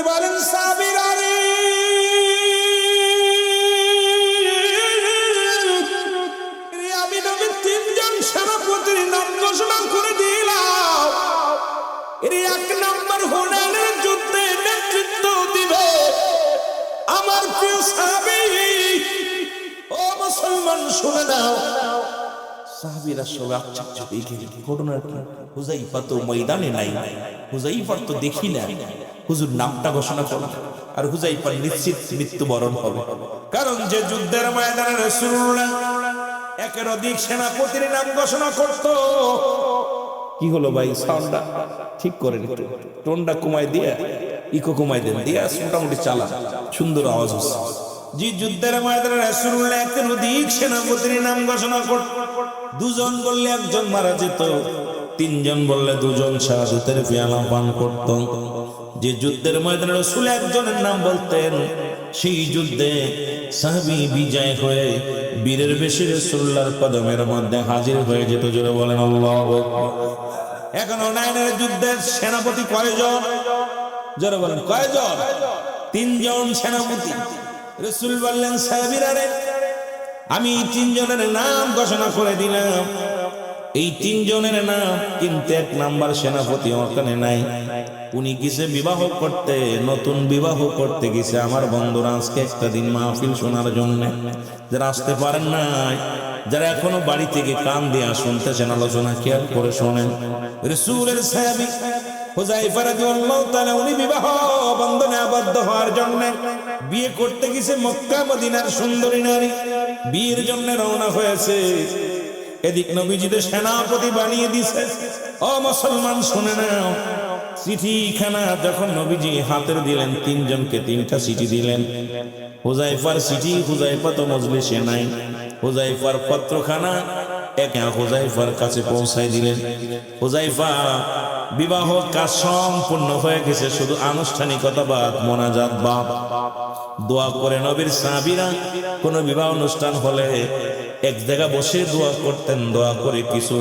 বলেন সাহাবীরা রে, আমি নবী তিনজন সেনাপতির নাম ঘোষণা করে দিলাম। এর এক নম্বর হুনাইনের যুদ্ধে নেতৃত্ব দিবে আমার প্রিয় সাহাবী। ও মুসলমান শুনে নাও। সাহাবীরা সবাই আশ্চর্য হয়ে গেলেন, ঘটনা কি? হুযায়ফা তো ময়দানে নাই, হুযায়ফার তো দেখি না। হুজুর নামটা ঘোষণা করলেন, আর হুযায়ফার নিশ্চিত মৃত্যুবরণ হবে। কারণ যে যুদ্ধের ময়দানে রাসূলুল্লাহ একের অধিক সেনাপতির নাম ঘোষণা করত। কি হলো ভাই, সাউন্ডটা ঠিক করে নিতে, টোনটা কমায় দিয়ে ইকো কমায় দেন, দিয়ে মোটামুটি চালা, সুন্দর আওয়াজ হচ্ছে। যে যুদ্ধের ময়দানে রাসূলুল্লাহ একের অধিক সেনাপতির নাম ঘোষণা করত। দুজন বললে একজন মারা যেত, তিনজন বললে দুজন শাহাদাতের পেয়ালা পান করত। যে যুদ্ধের ময়দানে রাসূল একজনের নাম বলতেন, সেই যুদ্ধে সাহাবী বিজয় হয়ে বীরের বেশে রাসূলুল্লাহর কদমের মধ্যে হাজির হয়ে যেত। জোরে বলেন আল্লাহু আকবার। এখন হুনাইনের যুদ্ধের সেনাপতি কয়জন? জোরে বলেন কয়জন? তিনজন সেনাপতি। রাসূল বললেন, সাহাবীরা রে, আমি তিনজনের নাম ঘোষণা করে দিলাম। এই তিনজনের নাম, কিন্তু এক নাম্বার সেনাপতি ওখানে নাই। উনি গেছে বিবাহ করতে, নতুন বিবাহ করতে গেছে। আমার বন্ধুরা আজকে একটা দিন মাহফিল শোনার জন্য যারা আসতে পারেন নাই, যারা এখনো বাড়ি থেকে কান দিয়ে শুনতেছেন, আলোচনা খেয়াল করে শোনেন। রাসূলের সাহাবী হুযায়ফা রাদিয়াল্লাহু তাআলা উনি বিবাহ বন্ধনে আবদ্ধ হওয়ার জন্য বিয়ে করতে গেছে মক্কা মদিনার সুন্দরী নারী। বিয়ের জন্য রওনা হয়েছে। এদিক নবীজিদের সেনাপতি বানিয়ে দিছে। ও মুসলমান শুনে নাও, চিঠিখানা যখন নবীজি হাতের দিলেন, তিনজনকে তিনটা চিঠি দিলেন। হুযায়ফার চিঠি, হুযায়ফা তো মজলিসে নাই। হুযায়ফার পত্রখানা একা হুযায়ফার কাছে পৌঁছায় দিলেন। হুযায়ফা বিবাহ কাজ সম্পূর্ণ হয়ে গেছে, শুধু আনুষ্ঠানিকতা বাদ, মোনাজাত বাদ। দোয়া করে নবীর সাহাবীরা কোনো বিবাহ অনুষ্ঠান হলে এক জায়গা বসে দোয়া করতেন। দোয়া করে কিছু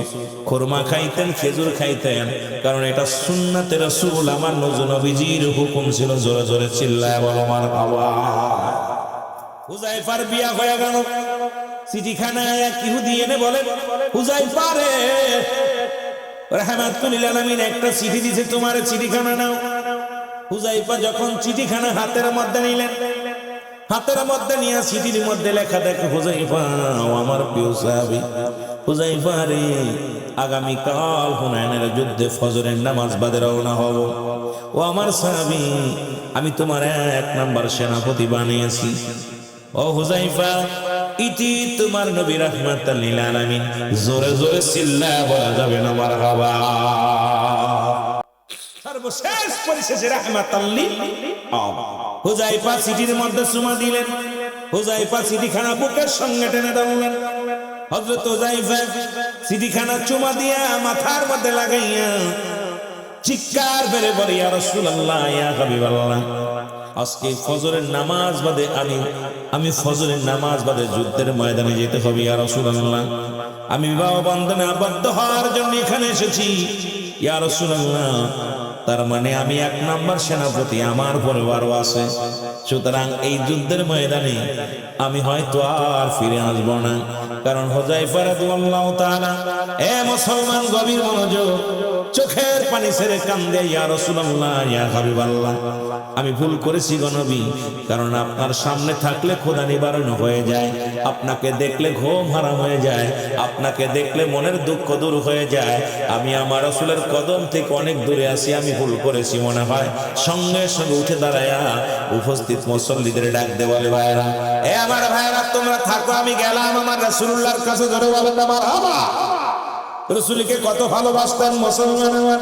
খুরমা খাইতেন, খেজুর খাইতেন, কারণ এটা সুন্নাতে রাসূল, আমার নবীজির হুকুম ছিল। জোরে জোরে চিল্লায় বলো মারহাবা। হুযায়ফার বিয়া হয়ে গেল। চিঠিখানা এক ইহুদি এনে বলে, হুযায়ফা রে, রাহমাতুল লিল আলামিন একটা চিঠি দিয়েছে, তোমার চিঠিখানা নাও। হুযায়ফা যখন চিঠিখানা হাতের মধ্যে নিলেন, হাতের মধ্যে নিয়ে চিঠির মধ্যে লেখা দেখে, হুযায়ফা আমার প্রিয় সাহাবী, হুযায়ফা রে, আগামীকাল হুনাইনের যুদ্ধে ফজরের নামাজ বাদে রওনা হব। ও আমার সাহাবী, আমি তোমার এক নাম্বার সেনাপতি বানিয়েছি। ও হুযায়ফা, ইতি তোমার নবী রাহমাতাল লিল আলামিন। জোরে জোরে চিল্লায় বলা যাবে না মারহাবা। সর্বশেষ পরিশেষে রাহমাতাল লিল আলামিন। হুযায়ফা চিঠির মধ্যে চুমা দিলেন। হুযায়ফা চিঠিখানা বুকের সঙ্গে টেনে ধরলেন। হযরত হুযায়ফা চিঠিখানা চুমা দিয়া মাথার মধ্যে লাগাইয়া চিৎকার বেড়ে বলে, ইয়া রাসূলুল্লাহ, ইয়া হাবিবাল্লাহ, আজকে ফজরের নামাজ বাদে আমি ফজরের নামাজ বাদে যুদ্ধের ময়দানে যেতে হবে। ইয়া রাসূলুল্লাহ, আমি বিবাহ বন্ধনে আবদ্ধ হওয়ার জন্য এখানে এসেছি। ইয়া রাসূলুল্লাহ, তার মানে আমি এক নাম্বার সেনাপতি, আমার পরিবারও আছে। সুতরাং এই যুদ্ধের ময়দানে আমি হয়তো আর ফিরে আসবো না। কারণ হুযায়ফা রাদিয়াল্লাহু তাআলা, এ মুসলমান গভীর মনোযোগ, চোখের পানি ছেড়ে কান্দে, ইয়া রাসূলুল্লাহ, ইয়া হাবিবাল্লাহ, আমি ভুল করেছি গো নবী। কারণ আপনার সামনে থাকলে ক্ষুধা নিবারণ হয়ে যায়, আপনাকে দেখলে ঘুম হারাম হয়ে যায়, আপনাকে দেখলে মনের দুঃখ দূর হয়ে যায়। আমি আমার রাসূলের কদম থেকে অনেক দূরে আছি, আমি ভুল করেছি মনে হয়। সঙ্গে সঙ্গে উঠে দাঁড়ায়া উপস্থিত মুসল্লিদের ডাক দে, বলে, ভাইরা, এ আমার ভাইরা, তোমরা থাকো, আমি গেলাম আমার রাসূলুল্লাহর কাছে। ধরে বলেন না মারহাবা। রাসূলকে কত ভালোবাসতেন মুসলমান আমার।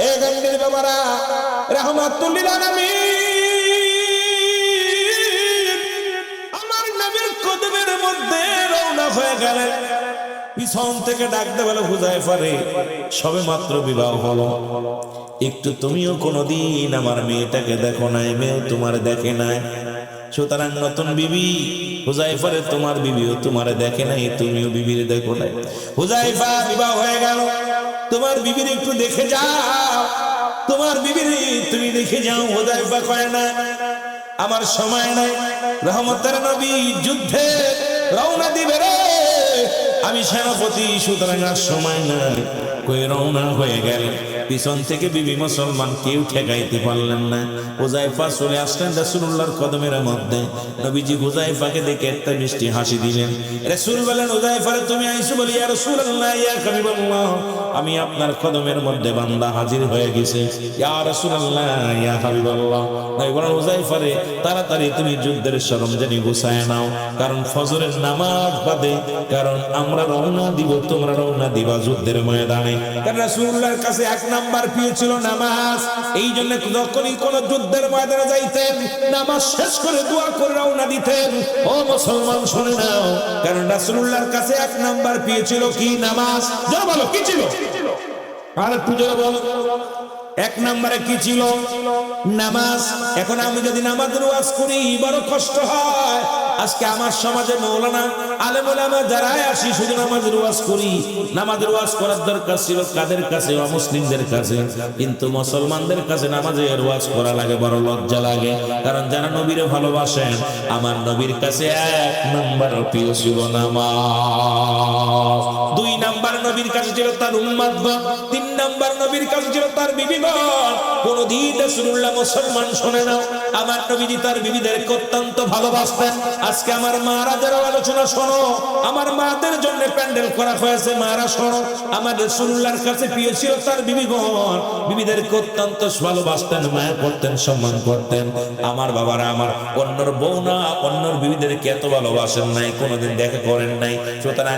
এ গম্ভীর বাবারা, রাহমাতুল লিল আলামিন আমার নবীর কদমের মধ্যে রওনা হয়ে গেলেন। পিছন থেকে ডাক দে, বলে, হুযায়ফা রে, সবে মাত্র বিবাহ হলো, একটু তুমিও কোনোদিন আমার মেয়েটাকে দেখো নাই, মেয়েও তোমার দেখে নাই। সুতরাং নতুন বিবি হুযায়ফা রে, তোমার বিবিও তোমারে দেখে নাই, তুমিও বিবির দেখো নাই। হুযায়ফা, বিবাহ হয়ে গেল, তোমার বিবির একটু দেখে যাও। তোমার বিবিরে তুমি দেখে যাও। হুযায়ফা কয় না, আমার সময় নাই, রহমতের নবী যুদ্ধে রওনা দিবে রে, আমি সেনাপতি, সুতরাং আর সময় নাই। কই রওনা হয়ে গেল, পিছন থেকে বিবি মুসলমান কেউ ঠেকাইতে পারলেন না। হুযায়ফা চলে আসলেন রাসূলুল্লাহর কদমের মধ্যে। নবীজি হুযায়ফাকে দেখে একটা মিষ্টি হাসি দিলেন। রাসূল বলেন, হুযায়ফা তুমি আইছো বলি, ইয়া রাসূলুল্লাহ, ইয়া হাবিবাল্লাহ, আমি আপনার কদমের মধ্যে বান্দা হাজির হয়ে গেছে। ইয়া রাসূলুল্লাহ, ইয়া হাবিবাল্লাহ। নবী বলেন, হুযায়ফা রে, তাড়াতাড়ি তুমি যুদ্ধের সরঞ্জাম গুছায় নাও, কারণ ফজরের নামাজ বাদে, কারণ আমরা রওনা দিব, তোমরা রওনা দিবা যুদ্ধের ময়দানে। কারণ রাসূলুল্লাহর কাছে এক নাম্বার প্রিয় ছিল নামাজ। এই জন্য যখনই কোন যুদ্ধের ময়দানে যাইতেন, নামাজ শেষ করে দোয়া করে রওনা দিতেন। ও মুসলমান শুনে নাও, কারণ রাসূলুল্লাহর কাছে এক নাম্বার প্রিয় ছিল কি? নামাজ। জোরে বলো, কি ছিল? আর একটু জোরে বলো, এক নম্বরে কি ছিল? নামাজ। এখন আমি যদি নামাজের ওয়াজ করি বড় কষ্ট হয়। আজকে আমার সমাজে মাওলানা আলেম ওলামা যারা আসি শুধু নামাজের ওয়াজ করি। নামাজের ওয়াজ করার দরকার ছিল কাদের কাছে? অমুসলিমদের কাছে। কিন্তু মুসলমানদের কাছে নামাজের ওয়াজ করা লাগে, বড় লজ্জা লাগে। কারণ যারা নবীরে ভালোবাসেন, আমার নবীর কাছে এক নম্বর প্রিয় ছিল নামাজ। দুই নাম্বার নবীর কাছে ছিল তার উম্মতগণ। তিন নাম্বার নবীর কাছে ছিল তার বিবিগণ। কোনদিন রাসূলুল্লাহ মুসলমান শোনে না, আমার নবীজি তার বিবিদেরকে অত্যন্ত ভালোবাসতেন। আজকে আমার মারা যারা আলোচনা শোনো, আমার মাদের জন্য প্যান্ডেল করা হয়েছে, মারা শোনো। আমার রাসূলুল্লাহর কাছে প্রিয় ছিল তার বিবিগণ। বিবিদেরকে অত্যন্ত ভালোবাসতেন, মায়া করতেন, সম্মান করতেন। আমার বাবারা, আমার অন্যর বউ না, অন্যর বিবিদেরকে এত ভালোবাসেন নাই, কোনোদিন দেখা করেন নাই। সুতরাং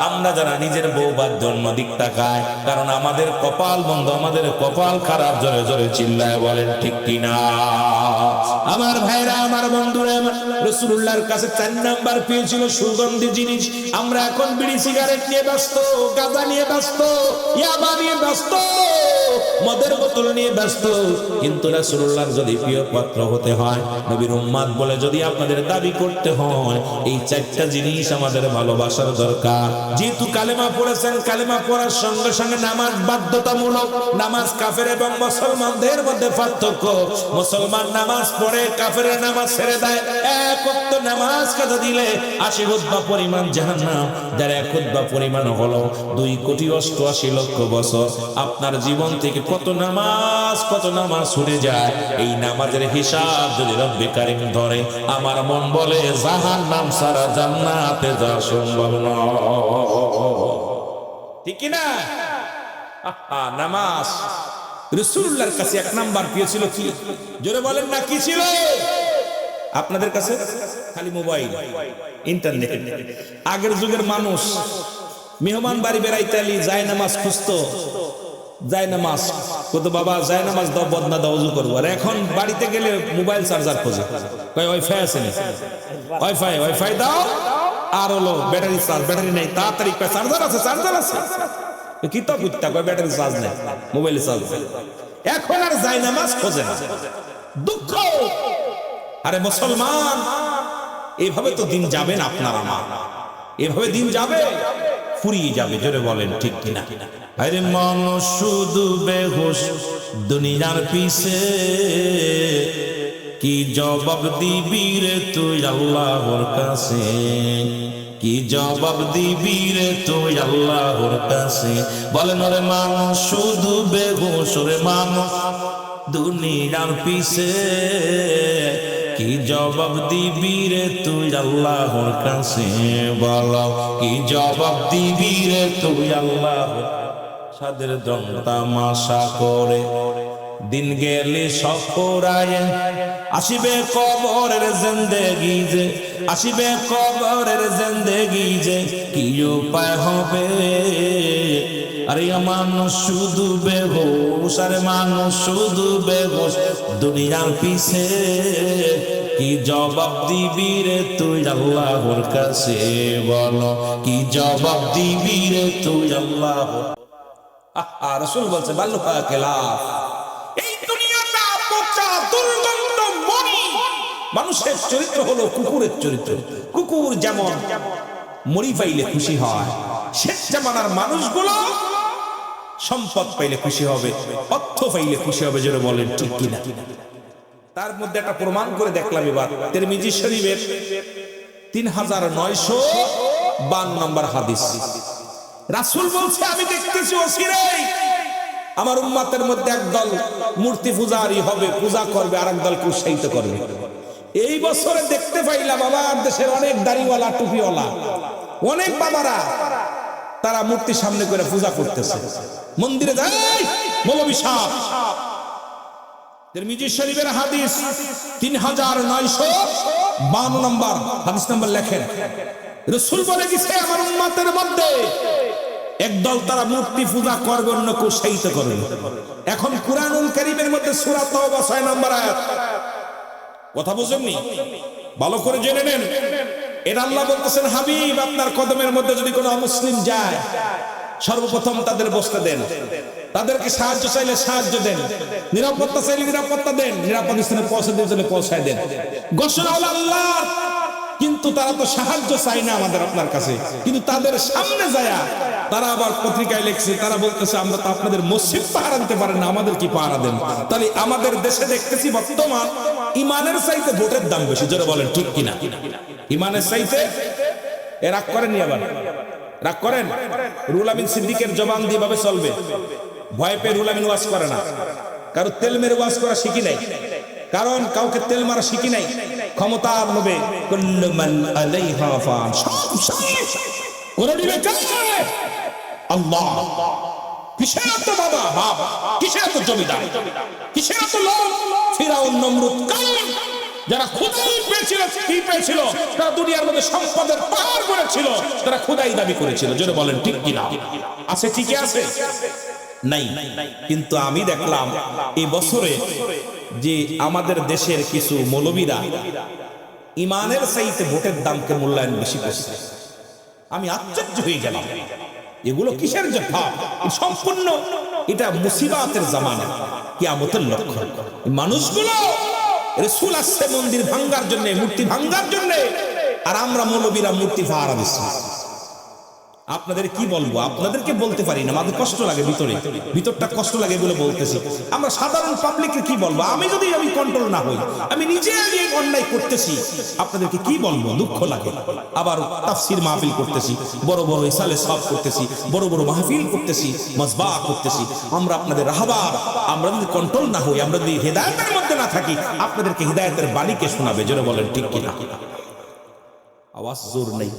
আমরা যারা নিজের বউ বাদ অন্য দিক তাকায়, কারণ আমাদের কপাল বন্ধ, আমাদের কপাল খারাপ। জোরে জোরে চিল্লায় বলেন ঠিক কিনা? আমার ভাইরা, আমার বন্ধুরা, রাসূলুল্লাহর কাছে 4 নাম্বার প্রিয় ছিল সুগন্ধি জিনিস। আমরা এখন বিড়ি সিগারেট নিয়ে ব্যস্ত, গাঁজা নিয়ে ব্যস্ত, ইয়াবা নিয়ে ব্যস্ত, মদের বোতল নিয়ে ব্যস্ত। কিন্তু রাসূলুল্লাহর যদি প্রিয় পাত্র হতে হয়, নবীর উম্মত বলে যদি আপনাদের দাবি করতে হয়, এই 4টা জিনিস আমাদের ভালোবাসার দরকার। যেহেতু কালেমা পড়েছেন, কালেমা পড়ার সঙ্গে সঙ্গে নামাজ বাধ্যতামূলক। নামাজ কাফের এবং মুসলমানদের মধ্যে পার্থক্য। মুসলমান নামাজ পড়ে, কাফেরের নামাজ ছেড়ে দেয়। এক ওয়াক্ত নামাজ কাজা দিলে 80 খুতবা পরিমাণ জাহান্নাম, যার এক খুতবা পরিমাণ হলো 2,88,00,000 বছর। আপনার জীবন থেকে কত নামাজ ছুটে যায়। এই নামাজের হিসাব যদি রব্বে কারিম ধরে, আমার মন বলে জাহান্নাম ছাড়া জান্নাতে যাওয়া সম্ভব নয়। ঠিক কি না? নামাজ রাসূলুল্লাহর কাছে 1 নাম্বার প্রিয় ছিল কি? জোরে বলেন না, কি ছিল? আপনাদের কাছে খালি মোবাইল, ইন্টারনেট। আগের যুগের মানুষ মেহমান বাড়ি বেড়াইতে আলি যায় নামাজ খুঁজতো, যায় নামাজ কত, বাবা যায় নামাজ দাও, বদনা দাও, ওযু করবো। আর এখন বাড়িতে গেলে মোবাইল চার্জার খোঁজে, কয় ওয়াইফাই আছে না, ওয়াইফাই দাও, আর হলো ব্যাটারি চার্জ, ব্যাটারি নেই, তাড়াতাড়ি কয় চার্জার আছে, চার্জার আছে, কি তো বুঝতা, কয় ব্যাটারি চার্জ নেই, মোবাইলে চার্জ। এখন আর যায় নামাজ খোঁজে না। দুঃখ। আরে মুসলমান, এভাবে তো দিন যাবে না আপনার আমার, এভাবে দিন যাবে, ফুরিয়ে যাবে। জোরে বলেন ঠিক কিনা? আরে মানুষ শুধু বেহুশ দুনিয়ার পিছে, কি জবাব দিবি রে তুই আল্লাহর কাছে, কি জবাব দিবি রে তুই আল্লাহর কাছে। বলেন ওরে মানুষ শুধু বেহুশ, রে মানুষ দুনিয়ার পিছে, কি জবাব দিবি রে তুই আল্লাহর কাছে। বলো কি জবাব দিবি রে তুই আল্লাহর। সাদের দম তামাশা করে দিন গেলে সফরায়, আসিবে কবরের জিন্দেগি যে, আসিবে কবরের জিন্দেগি যে, কি উপায় হবে। আরে মানুষ শুধু বেহুশ, আরে মানুষ শুধু বেহুশ দুনিয়ার পিছে, কি জবাব দিবি রে তুই আল্লাহর কাছে। বলো কি জবাব দিবি রে তুই আল্লাহর। রাসূল বলছে বাল্লুকা খেলাফ, এই দুনিয়াটা পচা দুর্গন্ধ মরি। মানুষের চরিত্র হলো কুকুরের চরিত্র। কুকুর যেমন মরি পাইলে খুশি হয়, শেষ জামানার মানুষগুলো সম্পদ পাইলে খুশি হবে, অর্থ পাইলে খুশি হবে, যেন বলেন ঠিক কিনা। তার মধ্যে একটা প্রমাণ করে দেখলাম এবার তিরমিজি শরীফের 3952 নম্বর হাদিস। রাসূল বলছে, আমি দেখতেছি অচিরেই আমার উম্মতের মধ্যে একদল মূর্তি পূজারি হবে, পূজা করবে, আর একদলকে উৎসাহিত করবে। এই বছরে দেখতে পাইলাম আমার দেশের অনেক দাড়িওয়ালা, টুপিওয়ালা, অনেক বাবারা তারা মূর্তির সামনে করে পূজা করতেছে, মন্দিরে যায়। মৌলভী সাহেব, তিরমিজি শরীফের হাদিস 3952 নম্বর হাদিস নম্বর লেখেন, রাসূল বলে গেছে আমার উম্মতের মধ্যে একদল তারা মূর্তি পূজা করবে, অন্যকে উৎসাহিত করবে। এখন কুরআনুল কারীমের মধ্যে সূরা তাওবা 6 নম্বর আয়াত, কথা বুঝেননি? ভালো করে জেনে নেন। এটা আল্লাহ বলতেছেন, হাবিব আপনার কদমের মধ্যে যদি কোনো অমুসলিম যায়, সর্বপ্রথম তাদের বসতে দেন, তাদেরকে সাহায্য চাইলে সাহায্য দেন, নিরাপত্তা চাইলে নিরাপত্তা দেন, নিরাপদ স্থানে পৌঁছে দিলে পৌঁছায় দেন। ঘোষণা হলো আল্লাহর, কিন্তু তারা তো সাহায্য চায় না আমাদের আপনার কাছে, কিন্তু তাদের সামনে যায় তারা আবার পত্রিকায় লিখছে, তারা বলতেছে আমরা তো আপনাদের মসজিদ পাহারা দিতে পারেন না, আমাদের কি পাহারা দেন? তাহলে আমাদের দেশে দেখতেছি বর্তমান ইমানের চাইতে ভোটের দাম বেশি, জোরে বলেন ঠিক কিনা। ইমানের চাইতে রাগ করেননি, আবার রাগ করেন? রুহুল আমিন সিদ্দিকের জবান দিয়ে ভাবে চলবে, ভয় পেয়ে রুহুল আমিন ওয়াজ করে না, কারো তেল মেরে ওয়াজ করা শিখি নাই, কারণ কাউকে তেল মারা শিখি নাই। ক্ষমতার লোভে কুল্লু মান আলাইহা ফান, করে দিবে কে? আল্লাহ। কিসের এত বাবা বাপ, কিসের এত জমিদার, কিসের এত লোক? ফিরাউন, নমরুদ, কারণ যারা খোদাই পেয়েছিল, কি পেয়েছিল? তারা দুনিয়ার মধ্যে সম্পদের পাহাড় করেছিল, তারা খোদাই দাবি করেছিল, জোরে বলেন ঠিক কিনা। আছে, ঠিকই আছে নাই? কিন্তু আমি দেখলাম এই বছরে যে আমাদের দেশের কিছু মৌলবীরা ইমানের চাইতে ভোটের দামকে মূল্যায়ন বেশি করছে। আমি আশ্চর্য হয়ে গেলাম, এগুলো কিসের জন্য? সম্পূর্ণ এটা মুসিবাতের জামানা, কিয়ামতের লক্ষণ। মানুষগুলো রাসূল আসছে মন্দির ভাঙ্গার জন্য, মূর্তি ভাঙ্গার জন্য, আর আমরা মৌলবীরা মূর্তি পাহারা দিচ্ছি। আপনাদের কি বলবো, আপনাদেরকে বলতে পারি না, আমাদের কষ্ট লাগে, ভিতরটা কষ্ট লাগে বলে বলতেছি। আমরা সাধারণ পাবলিককে কি বলবো? আমি কন্ট্রোল না হই, আমি নিজে অন্যায় করতেছি, আপনাদেরকে কি বলবো? দুঃখ লাগে। আবার তাফসীর মাহফিল করতেছি, বড় বড় ইসালে সব করতেছি, বড় বড় মাহফিল করতেছি, মজবা করতেছি। আমরা আপনাদের রাহবার, আমরা যদি কন্ট্রোল না হই, আমরা যদি হেদায়েতের মধ্যে না থাকি, আপনাদেরকে হেদায়েতের বাণীকে শোনাবে, জোরে বলেন ঠিক কিনা। আওয়াজ জোর নেই।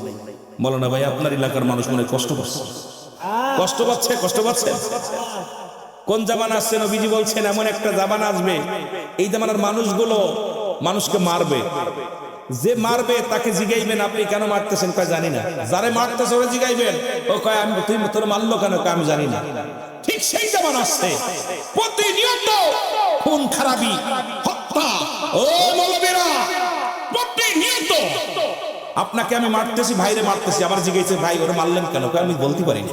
মৌলানা ভাই, আপনার এলাকার মানুষ মনে কষ্ট পাচ্ছে, কষ্ট পাচ্ছে, কষ্ট পাচ্ছে। কোন জামানা আসছে? নবীজি বলছেন এমন একটা জামানা আসবে, এই জামানার মানুষগুলো মানুষকে মারবে। যে মারবে তাকে জিগাইবেন আপনি কেন মারতেছেন? কয় জানি না। যারে মারতেছে ওরে জিগাইবেন, ও কয় আমি, তুই তোর মারলো কেন? কয় আমি জানি না। ঠিক সেই জামানা আসছে, প্রতিনিয়ত খুন খারাপি, হত্যা। ও মৌলবীরা, প্রতিনিয়ত আপনাকে আমি মারতেছি, ভাইরে মারতেছি, আবার জিজ্ঞেস ভাই ওরা মারলেন কেন? আমি বলতে পারি না।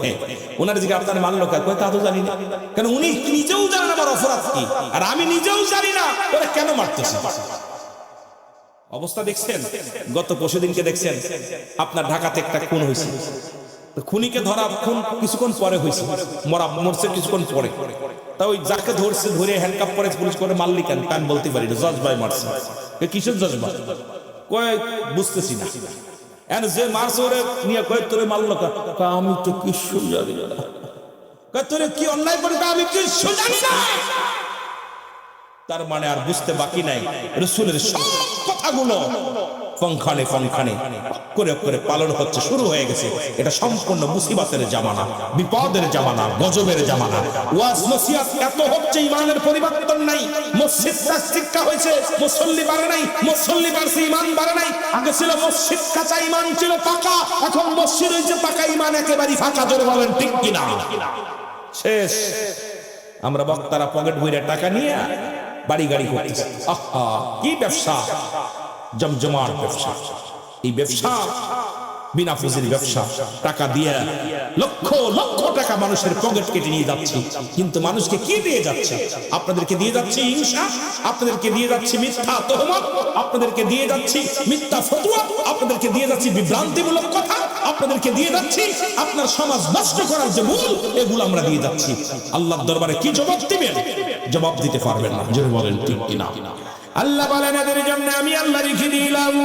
ওনার জিজ্ঞাসা আপনার মারলো কেন? তা তো জানি না। কেন উনি নিজেও জানেন আমার অপরাধ কি, আর আমি নিজেও জানি না ওরা কেন মারতেছে। অবস্থা দেখছেন? গত পরশুদিনকে দেখছেন আপনার ঢাকাতে একটা খুন হয়েছে, খুনিকে ধরা খুন কিছুক্ষণ পরে হয়েছে, মরছে কিছুক্ষণ পরে। তা ওই যাকে ধরছে, ধরে হ্যান্ডকাপ করে পুলিশ করে মারলি কেন? আমি বলতে পারি না, জজবাই মারছে। কিসের জজবা? কয় বুঝতেছি না। যে মারছে ওরে নিয়ে কয় তোরে মারলো কেন? আমি তো কিছু জানি না। তোরে কি অন্যায় করে? আমি কিছু জানি না। তার মানে আর বুঝতে বাকি নাই, রাসূলের সব কথাগুলো ফংখানে ফংখানে করে করে পালন হচ্ছে, শুরু হয়ে গেছে। এটা সম্পূর্ণ মুসিবতের জামানা, বিপদের জামানা, গজবের জামানা। ওয়াজ নসিহত এত হচ্ছে, ইমানের পরিবর্তন নাই। মসজিদ শিক্ষা হয়েছে, মুসল্লি বাড়ে নাই, মুসল্লি বাড়ছে, ইমান বাড়ে নাই। আগে ছিল মসজিদ কাঁচা, ইমান ছিল পাকা, এখন মসজিদ হয়েছে পাকা, ইমান একেবারে ফাঁকা। জোরে বলেন ঠিক কিনা। শেষ। আমরা বক্তারা পকেট ভরে টাকা নিয়ে বাড়ি গাড়ি করতেছি। আহা, কি ব্যবসা! জমজমার ব্যবসা। এই ব্যবসা বিনা পুঁজির ব্যবসা। টাকা দিয়ে লক্ষ লক্ষ টাকা মানুষের পকেট কেটে নিয়ে যাচ্ছে। কিন্তু মানুষকে কি দিয়ে যাচ্ছে? আপনাদেরকে দিয়ে যাচ্ছে হিংসা, আপনাদেরকে দিয়ে যাচ্ছে মিথ্যা তহমত, আপনাদেরকে দিয়ে যাচ্ছে মিথ্যা ফতোয়া, আপনাদেরকে দিয়ে যাচ্ছে বিভ্রান্তিমূলক কথা, আপনাদেরকে দিয়ে যাচ্ছি, আপনার সমাজ নষ্ট করার যে মূল, এগুলো আমরা দিয়ে যাচ্ছি। আল্লাহর দরবারে কি জবাব দিবেন? জবাব দিতে পারবেন না। জোরে বলেন ঠিক কিনা? আল্লাহ বলেন এদের জন্য আমি আল্লাহ রেখে দিলাম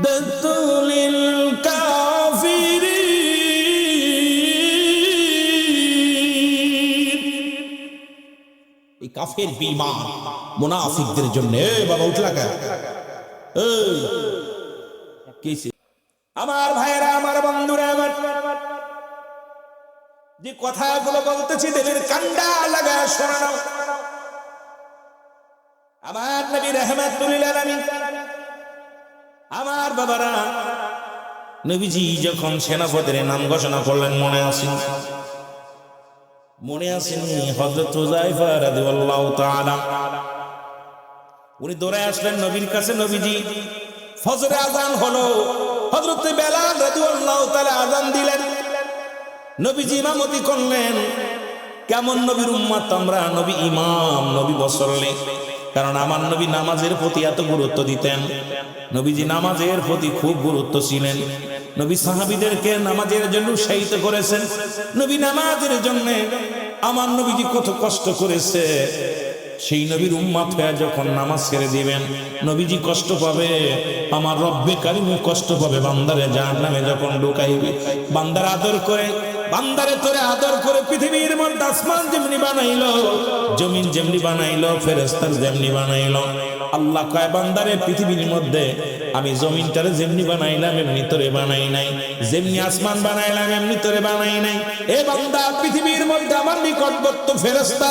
দাতুলিল কাফিরিন, এই কাফের বেঈমান মুনাফিকদের জন্য। বাবা উঠলা কে? আমার ভাইয়েরা, আমার বন্ধুরা, আমার যে কথাগুলো বলতেছি দিলের কান্ডা লাগা শোনানো। আমার নবী রাহমাতুল লিল আলামিন, আমার বাবারা, নবীজি যখন সেনাপতির নাম ঘোষণা করলেন, মনে আসেনি হযরত হুযায়ফা রাদিয়াল্লাহু তাআলা উনি দৌড়ে আসলেন নবীর কাছে। নবীজি ফজরে আযান হলো, হযরত বেলাল রাদিয়াল্লাহু তাআলা আযান দিলেন, নবীজি ইমামতি করলেন। কেমন নবীর উম্মত আমরা? নবী ইমাম, নবী মুসল্লি। কারণ আমার নবী নামাজের প্রতি এত গুরুত্ব দিতেন। নবীজি নামাজের প্রতি খুব গুরুত্ব ছিলেন। নবী সাহাবীদেরকে নামাজের জন্য উৎসাহিত করেছেন। নবী নামাজের জন্য আমার নবীজি কত কষ্ট করেছে। সেই নবীর উম্মত হয়ে যখন নামাজ ছেড়ে দিবেন, নবীজি কষ্ট পাবে, আমার রব্বে কারিম কষ্ট পাবে। বান্দারে জাহান্নামে যখন ঢুকাইবে, বান্দার আদর করে, বান্দারে তোরে আদর করে পৃথিবীর মধ্যে আসমান যেমনি বানাইলো, জমিন যেমনি বানাইলো, ফেরেশতার যেমনি বানাইলো, আল্লাহ কয় বান্দারে পৃথিবীর মধ্যে আমি জমিনটারে যেমনি বানাইলাম এমনি তোরে বানাই নাই, যেমনি আসমান বানাইলাম এমনি তোরে বানাই নাই। এ বান্দা, পৃথিবীর মধ্যে আমার নিকটবর্তী ফেরেশতা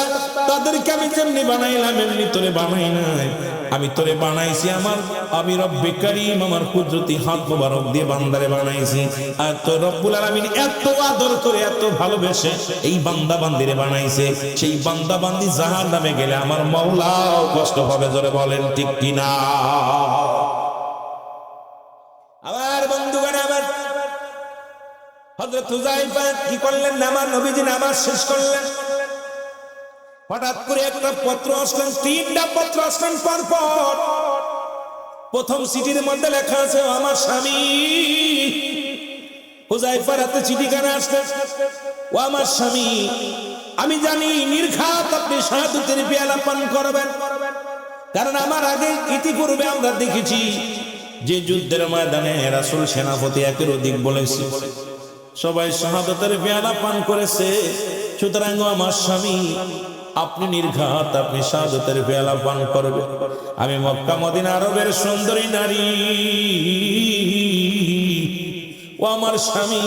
তাদেরকে আমি যেমনি বানাইলাম এমনি তোরে বানাই নাই। আমি তোরে বানাইছি আমি রব্বে কারীম আমার কুদরতি হাত মোবারক দিয়ে বান্দারে বানাইছি। আর তো রব্বুল আলামিন এত আদর করে, এত ভালোবেসে এই বান্দা বান্দিরে বানাইছে। সেই বান্দা বান্দি জাহান্নামে গেলে আমার মাওলাও কষ্ট পাবে। জোরে বলেন ঠিক কিনা? আমার বন্ধুগণ, আমার হযরত হুযায়ফা কি করলেন? আমার নবীজি নামাজ শেষ করলেন, হঠাৎ করে একটা পত্র আসলেন, 3টা পত্র আসলেন পর পর। প্রথম চিঠির মধ্যে লেখা আছে, আমার স্বামী। হুযায়ফার হাতে চিঠিখানা আসলেন, ও আমার স্বামী, আমি জানি নির্ঘাত আপনি শাহাদাতের পেয়ালা পান করবেন। কারণ আমার আগে ইতিপূর্বে আমরা দেখেছি যে যুদ্ধের ময়দানে রাসূল সেনাপতি একের অধিক বলেছে, সবাই শাহাদাতের পেয়ালা পান করেছে। সুতরাং আমার স্বামী, আপনি নির্ঘাত আপনি শাহাদাতের পেয়ালা পান করবেন। আমি মক্কা মদিনা আরবের সুন্দরী নারী, ও আমার স্বামী,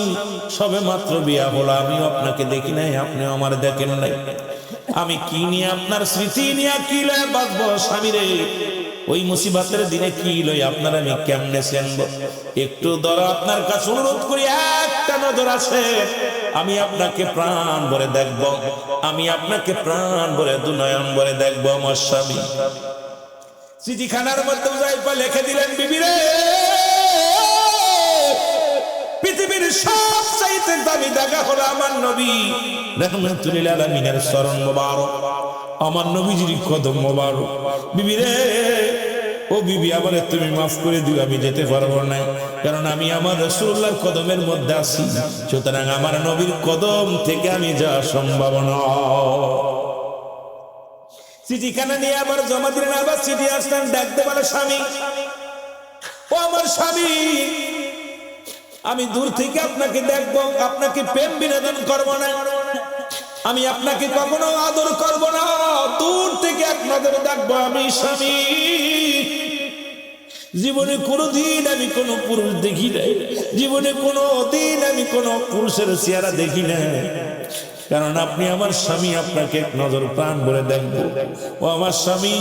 সবে মাত্র বিয়া হলো, আমি আপনাকে দেখি নাই, আপনি আমার দেখেন নাই। আমি কি নিয়ে আপনার স্মৃতি নিয়ে কি লয়ে বাঁচবো স্বামী রে? ওই মুসিবতের দিনে কি লই আপনার আমি কেমনে চেনবো? একটু ধরো আপনার কাছে অনুরোধ করি, একটা নজর আছে, আমি আপনাকে প্রাণ ভরে দেখবো, আমি আপনাকে প্রাণ ভরে দুনয়ন ভরে দেখবো আমার স্বামী। চিঠিখানার মধ্যে হুযায়ফা লিখে দিলেন, বিবি রে, পৃথিবীর সবচাইতে দামি জায়গা হলো আমার নবী রাহমাতুল লিল আলামিনের চরণ মোবারক, আমার নবীজির কদম মোবারক। বিবি রে, ও বিবি, আমারে তুমি মাফ করে দিও, আমি যেতে পারবো না, কারণ আমি আমার রাসূলুল্লাহর কদমের মধ্যে আছি। সুতরাং আমার নবীর কদম থেকে আমি যাওয়া সম্ভব নয়। চিঠিখানা নিয়ে আবার জমা দিলেন। আবার চিঠি আসলেন, ডাকতে বলে, স্বামী, ও আমার স্বামী, আমি দূর থেকে আপনাকে দেখবো, আপনাকে প্রেম বিনোদন করবো না, আমি আপনাকে কখনো আদর করব না, দূর থেকে এক নজরে দেখবো। আমি স্বামী, জীবনে কোনোদিন আমি কোনো পুরুষ দেখি নাই, জীবনে কোনোদিন আমি কোনো পুরুষের চেহারা দেখি না, কারণ আপনি আমার স্বামী, আপনাকে এক নজর প্রাণ ভরে দেখবো। ও আমার স্বামী,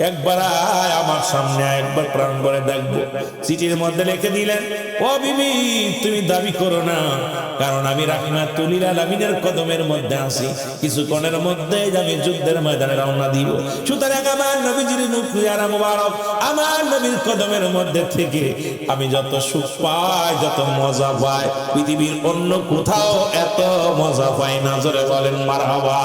একবার আয় আমার সামনে, একবার প্রাণ ভরে দেখবো। চিঠির মধ্যে লিখে দিলেন, ও বিবি, তুমি দাবি করো না, কারণ আমি রাহমাতুল লিল আলামিনের কদমের মধ্যে আছি, কিছুক্ষণের মধ্যে আমি যুদ্ধের ময়দানে রওনা দিব। সুতরাং আমার নবীজির মুখয়ারা মোবারক, আমার নবীর কদমের মধ্যে থেকে আমি যত সুখ পাই, যত মজা পাই, পৃথিবীর অন্য কোথাও এত মজা পাই না। জোরে বলেন মারহাবা।